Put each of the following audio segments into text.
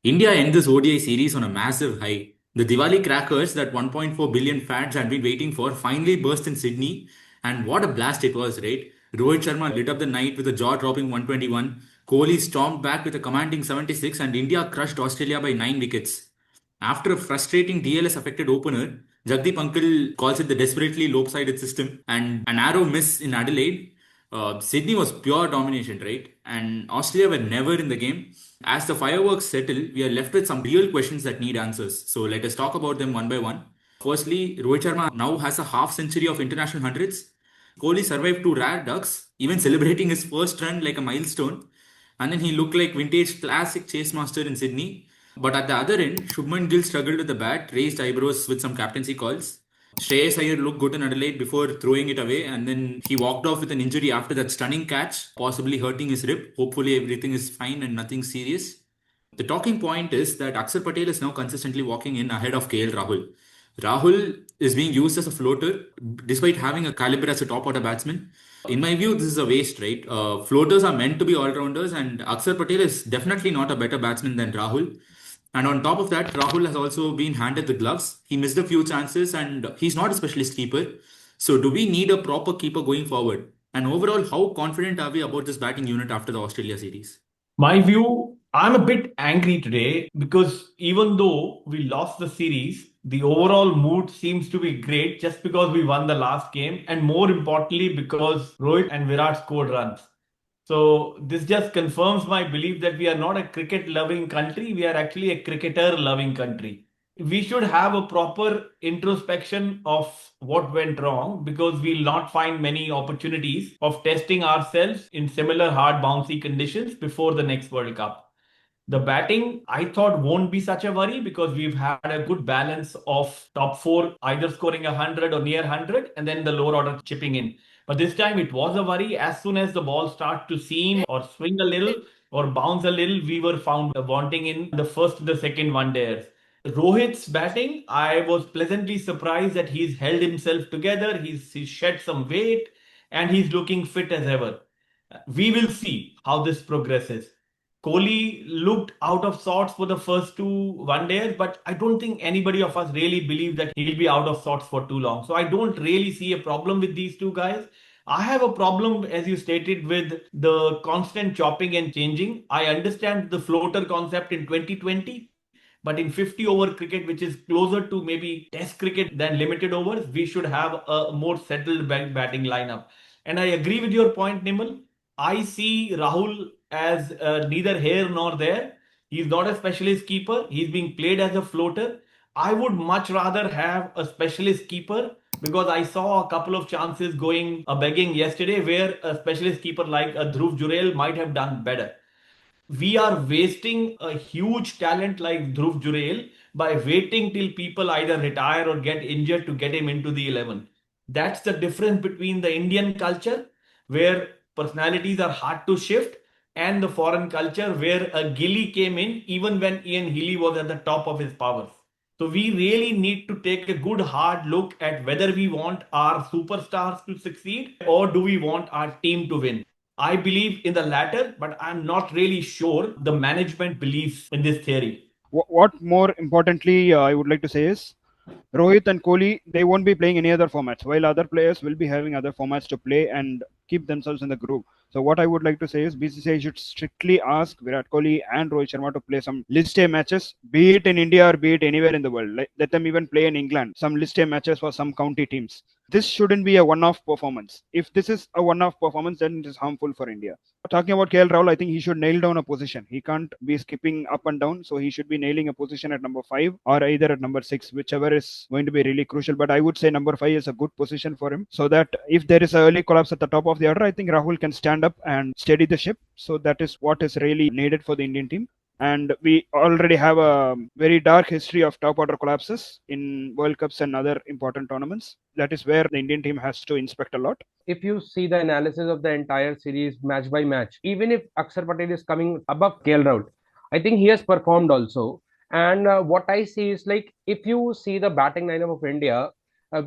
India end this ODI series on a massive high. The Diwali crackers that 1.4 billion fans had been waiting for finally burst in Sydney, and what a blast it was, right? Rohit Sharma lit up the night with a jaw-dropping 121. Kohli stormed back with a commanding 76, and India crushed Australia by 9 wickets. After a frustrating DLS affected opener, Jagdeep Uncle calls it the desperately lopsided system, and an arrow miss in Adelaide. Sydney was pure domination, right? And Australia were never in the game. As the fireworks settle, we are left with some real questions that need answers. So let us talk about them one by one. Firstly, Rohit Sharma now has a half century of international hundreds. Kohli survived two rare ducks, even celebrating his first run like a milestone. And then he looked like vintage classic chase master in Sydney. But at the other end, Shubman Gill struggled with the bat, raised eyebrows with some captaincy calls. Shreyas Iyer looked good in Adelaide before throwing it away, and then he walked off with an injury after that stunning catch, possibly hurting his rib. Hopefully, everything is fine and nothing serious. The talking point is that Axar Patel is now consistently walking in ahead of KL Rahul. Rahul is being used as a floater despite having a caliber as a top order batsman. In my view, this is a waste, right? Floaters are meant to be all rounders, and Axar Patel is definitely not a better batsman than Rahul. And on top of that, Rahul has also been handed the gloves. He missed a few chances and he's not a specialist keeper. So, do we need a proper keeper going forward? And overall, how confident are we about this batting unit after the Australia series? My view, I'm a bit angry today because even though we lost the series, the overall mood seems to be great just because we won the last game, and more importantly, because Rohit and Virat scored runs. So this just confirms my belief that we are not a cricket loving country, we are actually a cricketer loving country. We should have a proper introspection of what went wrong because we'll not find many opportunities of testing ourselves in similar hard bouncy conditions before the next World Cup. The batting, I thought, won't be such a worry because we've had a good balance of top four either scoring 100 or near 100 and then the lower order chipping in. But this time it was a worry. As soon as the ball started to seam or swing a little or bounce a little, we were found wanting in the first, the second one dares. Rohit's batting, I was pleasantly surprised that he's held himself together, he's shed some weight, and he's looking fit as ever. We will see how this progresses. Kohli looked out of sorts for the first two one days, but I don't think anybody of us really believed that he'll be out of sorts for too long. So I don't really see a problem with these two guys. I have a problem, as you stated, with the constant chopping and changing. I understand the floater concept in 2020, but in 50 over cricket, which is closer to maybe test cricket than limited overs, we should have a more settled batting lineup. And I agree with your point, Nimal. I see Rahul as neither here nor there. He's not a specialist keeper. He's being played as a floater. I would much rather have a specialist keeper because I saw a couple of chances going a begging yesterday where a specialist keeper like a Dhruv Jurel might have done better. We are wasting a huge talent like Dhruv Jurel by waiting till people either retire or get injured to get him into the 11. That's the difference between the Indian culture, where personalities are hard to shift, and the foreign culture, where a Gilly came in even when Ian Healy was at the top of his powers. So we really need to take a good hard look at whether we want our superstars to succeed or do we want our team to win. I believe in the latter, but I'm not really sure the management believes in this theory. What more importantly, I would like to say is Rohit and Kohli, they won't be playing any other formats, while other players will be having other formats to play and keep themselves in the group. So what I would like to say is BCCI should strictly ask Virat Kohli and Rohit Sharma to play some list A matches, be it in India or be it anywhere in the world. Let them even play in England, some list A matches for some county teams. This shouldn't be a one-off performance. If this is a one-off performance, then it is harmful for India. Talking about KL Rahul, I think he should nail down a position. He can't be skipping up and down, so he should be nailing a position at number 5 or either at number 6, whichever is going to be really crucial. But I would say number 5 is a good position for him, so that if there is an early collapse at the top of the order, I think Rahul can stand up and steady the ship. So that is what is really needed for the Indian team. And we already have a very dark history of top order collapses in World Cups and other important tournaments. That is where the Indian team has to inspect a lot. If you see the analysis of the entire series match by match, even if Axar Patel is coming above KL Rahul, I think he has performed also. And what I see is like if you see the batting lineup of India,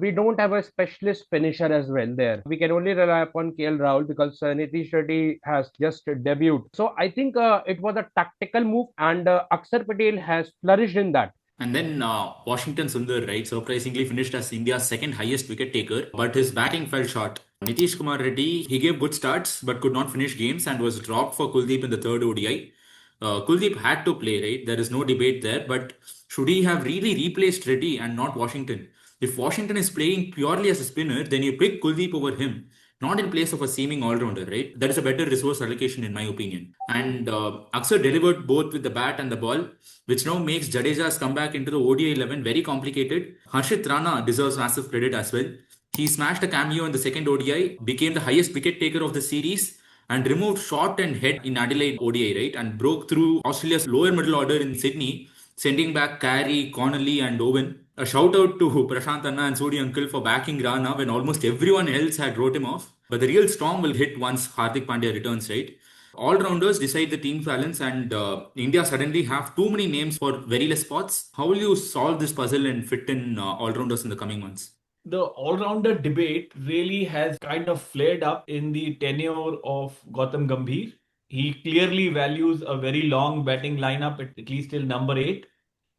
we don't have a specialist finisher as well there. We can only rely upon KL Rahul because Nitish Reddy has just debuted. So I think it was a tactical move, and Axar Patel has flourished in that. And then Washington Sundar, right, surprisingly finished as India's second highest wicket taker, but his batting fell short. Nitish Kumar Reddy, he gave good starts but could not finish games and was dropped for Kuldeep in the third ODI. Kuldeep had to play, right? There is no debate there, but should he have really replaced Reddy and not Washington? If Washington is playing purely as a spinner, then you pick Kuldeep over him, not in place of a seeming all-rounder, right? That is a better resource allocation in my opinion. And Axar delivered both with the bat and the ball, which now makes Jadeja's comeback into the ODI 11 very complicated. Harshit Rana deserves massive credit as well. He smashed a cameo in the second ODI, became the highest wicket taker of the series, and removed short and head in Adelaide ODI, right? And broke through Australia's lower middle order in Sydney, sending back Carey, Connolly, and Owen. A shout out to Prashant Anna and Sodi Uncle for backing Rana when almost everyone else had wrote him off. But the real storm will hit once Hardik Pandya returns, right? All rounders decide the team balance, and India suddenly have too many names for very less spots. How will you solve this puzzle and fit in all rounders in the coming months? The all-rounder debate really has kind of flared up in the tenure of Gautam Gambhir. He clearly values a very long batting lineup at least till number 8,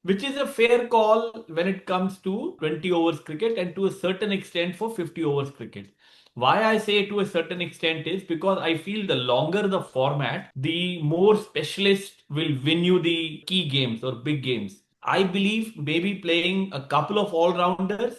which is a fair call when it comes to 20 overs cricket and to a certain extent for 50 overs cricket. Why I say to a certain extent is because I feel the longer the format, the more specialists will win you the key games or big games. I believe maybe playing a couple of all-rounders,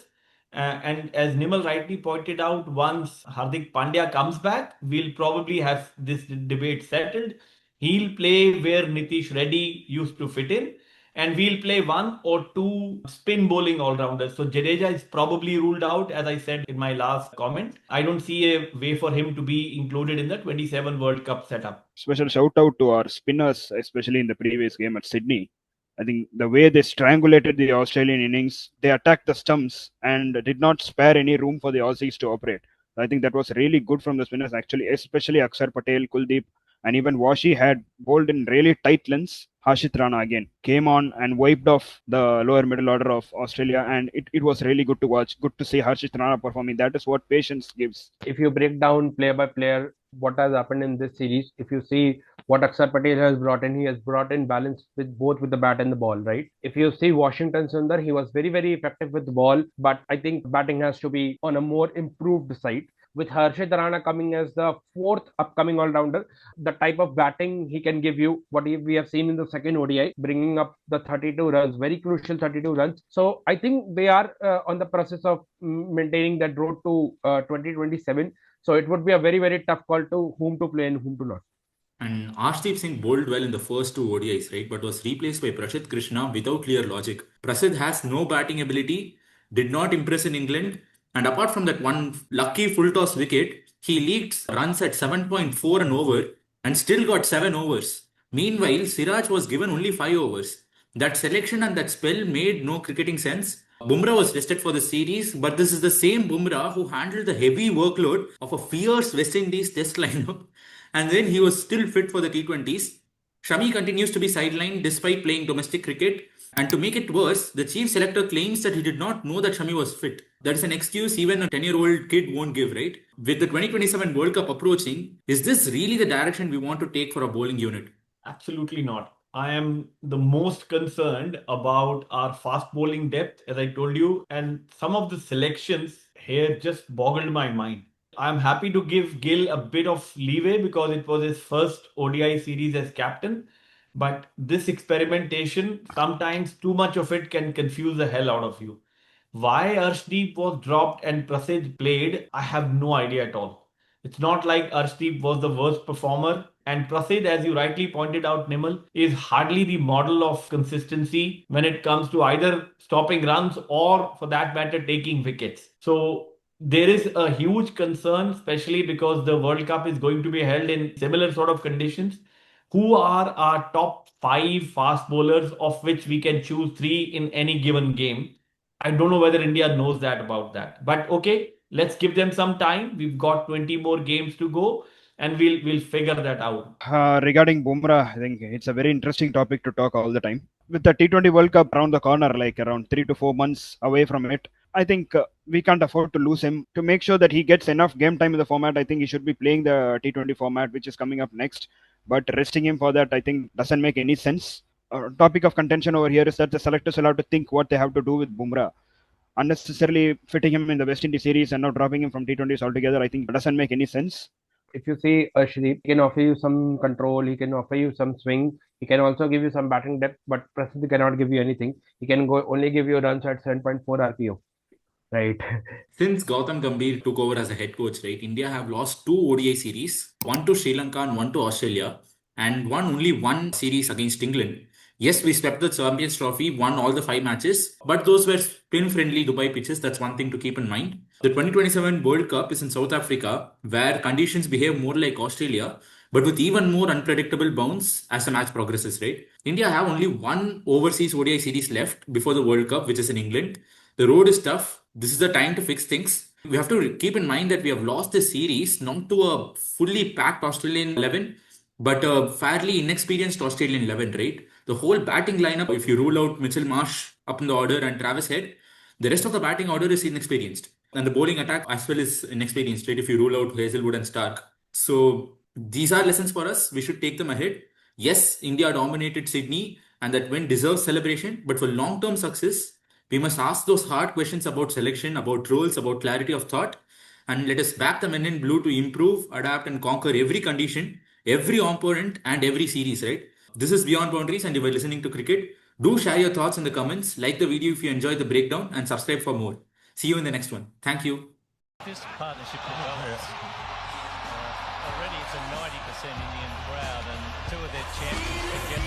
and as Nimal rightly pointed out, once Hardik Pandya comes back, we'll probably have this debate settled. He'll play where Nitish Reddy used to fit in, and we'll play one or two spin bowling all-rounders. So Jadeja is probably ruled out, as I said in my last comment. I don't see a way for him to be included in the 27 World Cup setup. Special shout out to our spinners, especially in the previous game at Sydney. I think the way they strangulated the Australian innings, they attacked the stumps and did not spare any room for the Aussies to operate. I think that was really good from the spinners, actually, especially Axar Patel, Kuldeep, and even Washi had bowled in really tight lengths. Harshit Rana again came on and wiped off the lower middle order of Australia, and it was really good to watch. Good to see Harshit Rana performing. That is what patience gives. If you break down player by player what has happened in this series, if you see what Axar Patel has brought in, he has brought in balance with both with the bat and the ball, right? If you see Washington Sundar, he was very, very effective with the ball, but I think batting has to be on a more improved side. With Harshit Rana coming as the fourth upcoming all-rounder, the type of batting he can give you, what we have seen in the second ODI, bringing up the 32 runs, very crucial 32 runs. So I think they are on the process of maintaining that road to 2027. So it would be a very, very tough call to whom to play and whom to not. And Arshdeep Singh bowled well in the first two ODIs, right? But was replaced by Prasidh Krishna without clear logic. Prasidh has no batting ability, did not impress in England, and apart from that one lucky full toss wicket, he leaked runs at 7.4 an over and still got 7 overs. Meanwhile, Siraj was given only 5 overs. That selection and that spell made no cricketing sense. Bumrah was rested for the series, but this is the same Bumrah who handled the heavy workload of a fierce West Indies test lineup, and then he was still fit for the T20s. Shami continues to be sidelined despite playing domestic cricket. And to make it worse, the chief selector claims that he did not know that Shami was fit. That is an excuse even a 10-year-old kid won't give, right? With the 2027 World Cup approaching, is this really the direction we want to take for a bowling unit? Absolutely not. I am the most concerned about our fast bowling depth, as I told you, and some of the selections here just boggled my mind. I'm happy to give Gill a bit of leeway because it was his first ODI series as captain. But this experimentation, sometimes too much of it can confuse the hell out of you. Why Arshdeep was dropped and Prasidh played, I have no idea at all. It's not like Arshdeep was the worst performer, and Prasidh, as you rightly pointed out, Nimal, is hardly the model of consistency when it comes to either stopping runs or, for that matter, taking wickets. So there is a huge concern, especially because the World Cup is going to be held in similar sort of conditions. Who are our top 5 fast bowlers, of which we can choose 3 in any given game? I don't know whether India knows that about that. But okay, let's give them some time. We've got 20 more games to go, and we'll figure that out. Regarding Bumrah, I think it's a very interesting topic to talk all the time. With the T20 World Cup around the corner, like around 3 to 4 months away from it, I think we can't afford to lose him. To make sure that he gets enough game time in the format, I think he should be playing the T20 format, which is coming up next. But resting him for that, I think, doesn't make any sense. Topic of contention over here is that the selectors will have to think what they have to do with Bumrah. Unnecessarily fitting him in the West Indies series and not dropping him from T20s altogether, I think doesn't make any sense. If you see Shreep, he can offer you some control, he can offer you some swing, he can also give you some batting depth, but Prasidh cannot give you anything. He can only give you runs at 7.4 RPO. Right. Since Gautam Gambhir took over as a head coach, right, India have lost 2 ODI series, one to Sri Lanka and one to Australia, and won only one series against England. Yes, we swept the Champions Trophy, won all the 5 matches, but those were spin-friendly Dubai pitches. That's one thing to keep in mind. The 2027 World Cup is in South Africa, where conditions behave more like Australia, but with even more unpredictable bounce as the match progresses, right? India have only one overseas ODI series left before the World Cup, which is in England. The road is tough. This is the time to fix things. We have to keep in mind that we have lost this series not to a fully packed Australian 11, but a fairly inexperienced Australian 11, right? The whole batting lineup, if you rule out Mitchell Marsh up in the order and Travis Head, the rest of the batting order is inexperienced. And the bowling attack as well is inexperienced, right? If you rule out Hazelwood and Stark. So these are lessons for us. We should take them ahead. Yes, India dominated Sydney and that win deserves celebration. But for long-term success, we must ask those hard questions about selection, about roles, about clarity of thought. And let us back the men in blue to improve, adapt and conquer every condition, every opponent and every series, right? This is Beyond Boundaries and you are listening to Cricket. Do share your thoughts in the comments, like the video if you enjoyed the breakdown and subscribe for more. See you in the next one. Thank you. This partnership with Roberts, already it's a 90% Indian crowd and two of their champions could get